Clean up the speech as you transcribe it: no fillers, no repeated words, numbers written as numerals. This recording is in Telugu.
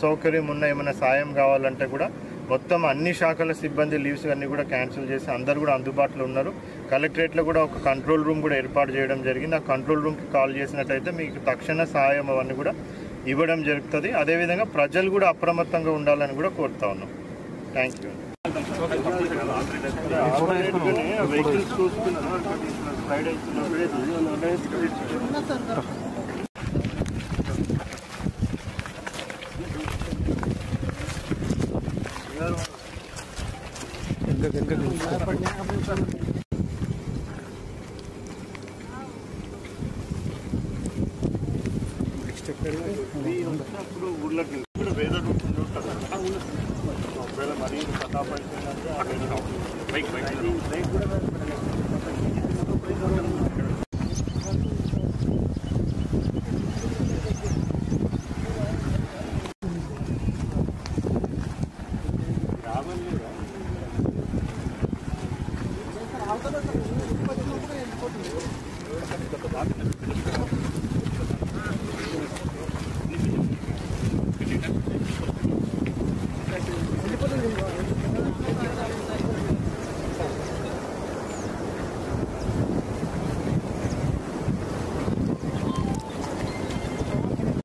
అసౌకర్యం ఉన్న ఏమైనా సాయం కావాలంటే కూడా మొత్తం అన్ని శాఖల సిబ్బంది లీవ్స్ అన్నీ కూడా క్యాన్సిల్ చేసి అందరూ కూడా అందుబాటులో ఉన్నారు. కలెక్టరేట్లో కూడా ఒక కంట్రోల్ రూమ్ కూడా ఏర్పాటు చేయడం జరిగింది. ఆ కంట్రోల్ రూమ్కి కాల్ చేసినట్టయితే మీకు తక్షణ సహాయం అవన్నీ కూడా ఇవ్వడం జరుగుతుంది. అదేవిధంగా ప్రజలు కూడా అప్రమత్తంగా ఉండాలని కూడా కోరుతా ఉన్నాం. Thank you. వచ్చినప్పుడు ఊర్లోకి కూడా వేరే ఉంటుంది ఒకవేళ మరీ రావాలి